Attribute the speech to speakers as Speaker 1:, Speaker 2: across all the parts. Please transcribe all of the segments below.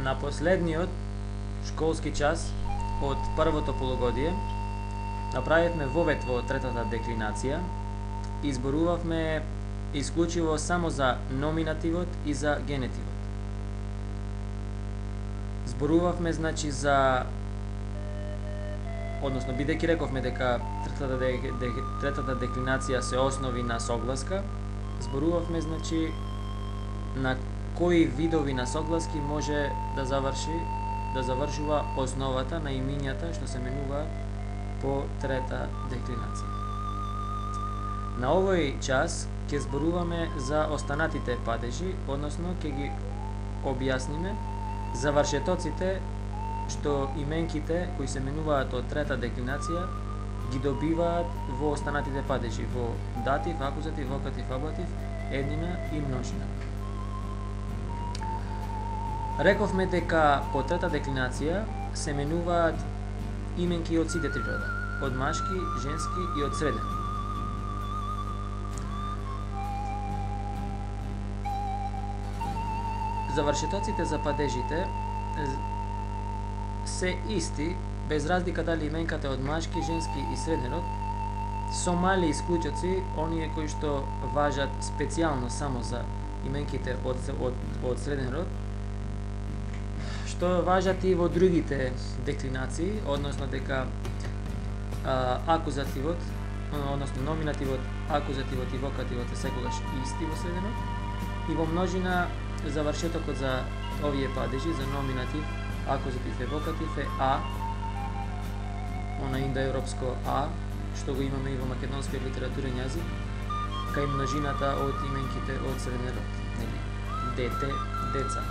Speaker 1: На последниот школски час од првото полугодие направивме вовед во третата деклинација и зборувавме исклучиво само за номинативот и за генетивот. Зборувавме значи за, односно бидејќи рековме дека третата деклинација се основи на согласка, зборувавме значи на кои видови на согласки може да завршува основата на имињата што се менуваат по трета деклинација. На овој час ќе зборуваме за останатите падежи, односно ќе ги објасниме завршетоците што именките кои се менуваат од трета деклинација ги добиваат во останатите падежи, во датив, акузатив, вокатив, аблатив, еднина и множина. Рековме дека по трета деклинација се менуваат именки од сите три рода, од машки, женски и од среден. Завршетоците за падежите се исти, без разлика дали именката од машки, женски и среден род, со мали исклучоци, оние кои што важат специјално само за именките од среден род, што важат и во другите деклинации, односно дека акузативот, односно номинативот, акузативот и вокативот е секогаш исти во среден род, и во множина завршетокот за овие падежи, за номинатив, акузатив и вокатив е А, она индоевропско А, што го имаме и во македонскиот литературен јазик, кај множината од именките од среден род, нели, дете, деца.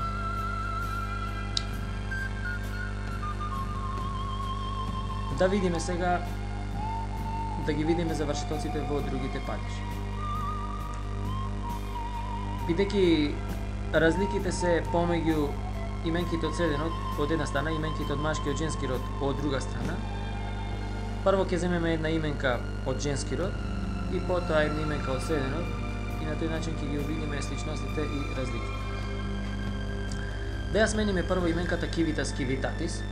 Speaker 1: Да видиме сега, да ги видиме завршетоците во другите падежи. Бидејќи разликите се помеѓу именките од среден род од една страна, именките од машки и од женски род од друга страна, прво ќе земеме една именка од женски род и потоа една именка од среден род и на тој начин ќе ги видиме сличностите и разликите. Да ја смениме прво именката Civitas Civitatis,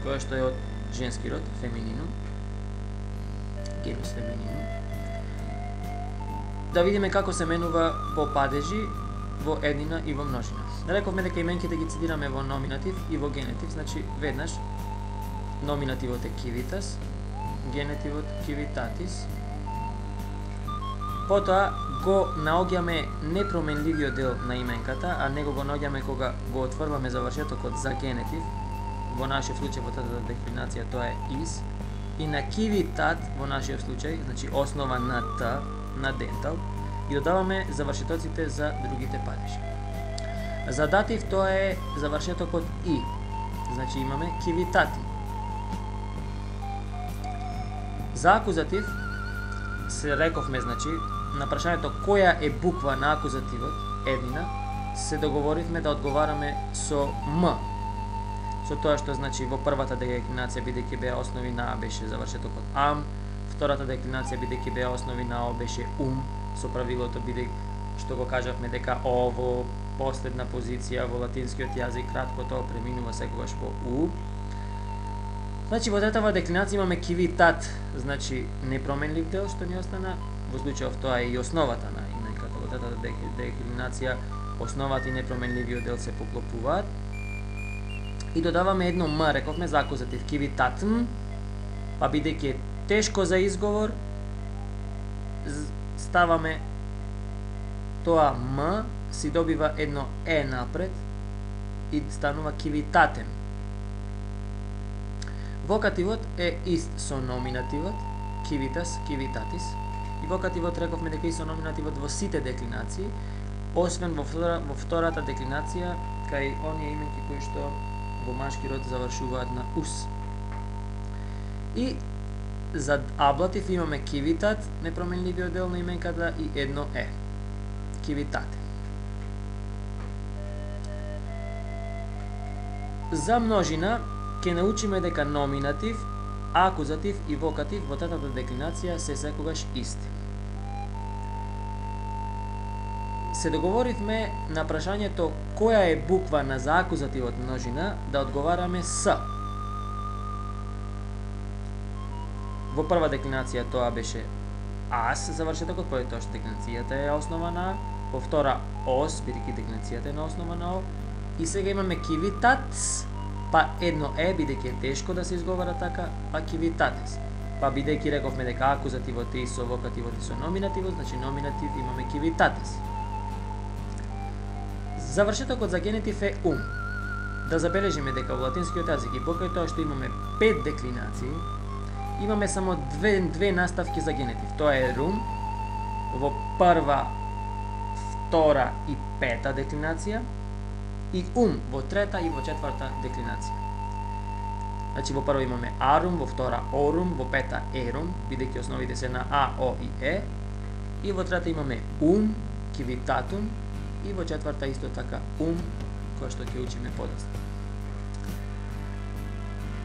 Speaker 1: која што е од женски род, фемининум, генус фемининум. Да видиме како се менува по падежи, во еднина и во множина. Рековме дека именките ги цитираме во номинатив и во генетив, значи веднаш номинативот е civitas, генетивот civitatis. Потоа го наоѓаме непроменливиот дел на именката, а него го наоѓаме кога го отворваме завршетокот за генетив. Во нашиот случај во третата деклинација тоа е is, и на civitat во нашиот случај, значи основа на т, на dental, и додаваме завршетоците за другите падежи. За датив тоа е завршетокот и, значи имаме civitati. За акузатив се рековме, значи, на прашањето која е буква на акузативот, еднина, се договоривме да одговараме со м. Со тоа што значи во првата деклинација бидејќи беа основи на А беше завршетокот ам, втората деклинација бидејќи беа основи на О беше со правилото бидејќи што го кажавме дека О во последна позиција во латинскиот јазик краткото преминува секогаш во У. Значи во третава деклинација имаме civitat, значи непроменлив дел што ни остана, во случајов тоа е и основата на именката. Во третата деклинација основата и непроменливиот дел се поклопуваат. И додаваме едно м, рековме за акузатив civitatm, па бидејќи е тешко за изговор, ставаме тоа м, си добива едно е напред и станува civitatem. Вокативот е ист со номинативот, civitas, civitatis, и вокативот рековме дека е со номинативот во сите деклинации, освен во втората деклинација, кај оние именки кои што во машки род завршуваат на ус. И за аблатив имаме civitat, непроменливиот дел на именката, и едно е. Civitate. За множина ќе научиме дека номинатив, акузатив и вокатив во третата деклинација се секогаш исти. се договоривме на прашањето која е буква на заакузативот множина да одговараме С. Во прва деклинација тоа беше ас завршетокот, поради тоа што деклинацијата е основа на А, во втора ос, бидејќи деклинацијата е на основа на О, и сега имаме кивитатс, па едно е, бидејќи е тешко да се изговара така, па кивитатес. Па бидејќи рековме дека акузативот е со вокативот и со номинативот, значи номинатив имаме кивитатес. Завршетокот за генетив е ум. Да забележиме дека во латинскиот јазик и покрај тоа што имаме 5 деклинации, имаме само две наставки за генетив. Тоа е рум во прва, втора и пета деклинација и ум во трета и во четврта деклинација. Значи во прва имаме арум, во втора орум, во пета ерум, бидејќи основите се на а, о и е, и во трета имаме ум, кивитатум, и во четврта исто така ум, која што ќе учиме подоцна.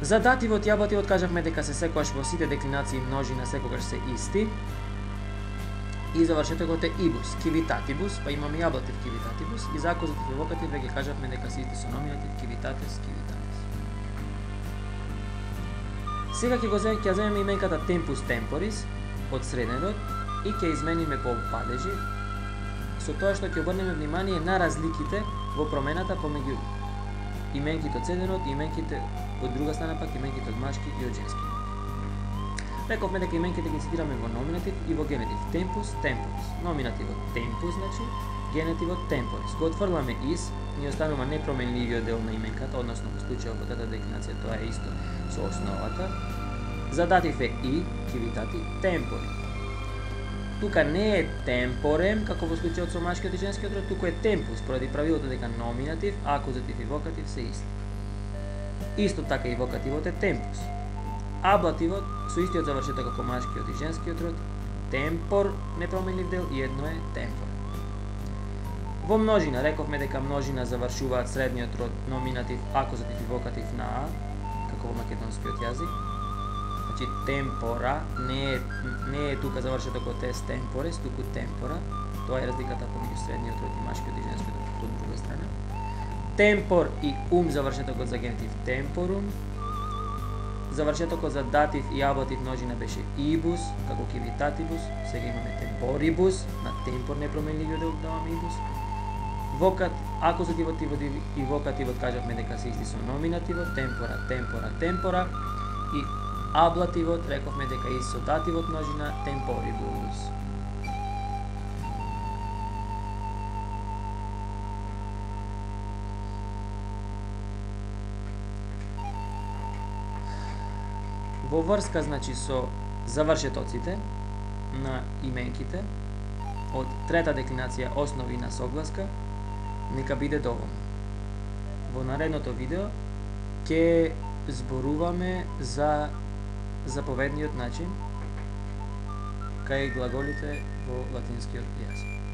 Speaker 1: За дативот и аблативот кажавме дека се секогаш во сите деклинации множина секогаш се исти. И завршетокот е ибус, кивитатибус, па имаме и аблатив кивитатибус, и за акузатив и вокатив веќе кажавме дека се исти со номинатив кивитатес, кивитатес. Сега ќе земеме именката темпус темпорис од среден и ќе измениме по падежи, со тоа што ќе обрнеме внимание на разликите во промената помеѓу именките од среден и именките од друга страна пак именките од машки и од женски. Рековме дека именките ги цитираме во номинатив и во генетив. Темпус, темпорис. Номинативот темпус, значи, генетивот темпорис. Го отфрламе из, ни останува непроменливиот дел на именката, односно во случајот во тата деклинација тоа е исто со основата. За датив е и, кивитати, темпори. Тука не е темпорем, како во случајот со машкиот и женскиот род, туку е темпус, поради правилото дека номинатив, акузатив и вокатив се исти. Исто така и вокативот е темпус. Аблативот со истиот завршеток како машкиот и женскиот род, темпор, непроменлив дел и едно е темпор. Во множина рековме дека множина завршуваат средниот род номинатив, акузатив и вокатив на а, како во македонскиот јазик. Значи темпора не е тука завршетокот е темпорес, туку темпора. Тоа е разликата помеѓу средниот род и машкиот и женскиот род од друга страна. Темпор и ум завршетокот за генетив темпорум. Завршетокот за датив и аблатив множина беше ибус, како кивитатибус, сега имаме темпорибус, на темпор непроменливиот дел даваме ибус. Акузативот и вокативот кажавме дека се исти со номинативот, темпора, темпора, темпора, и аблативот рековме дека е со дативот множина темпорибус. Во врска, значи, со завршетоците на именките од трета деклинација основи на согласка, нека биде доволно. Во наредното видео ќе зборуваме за заповедниот начин кај глаголите во латинскиот јазик.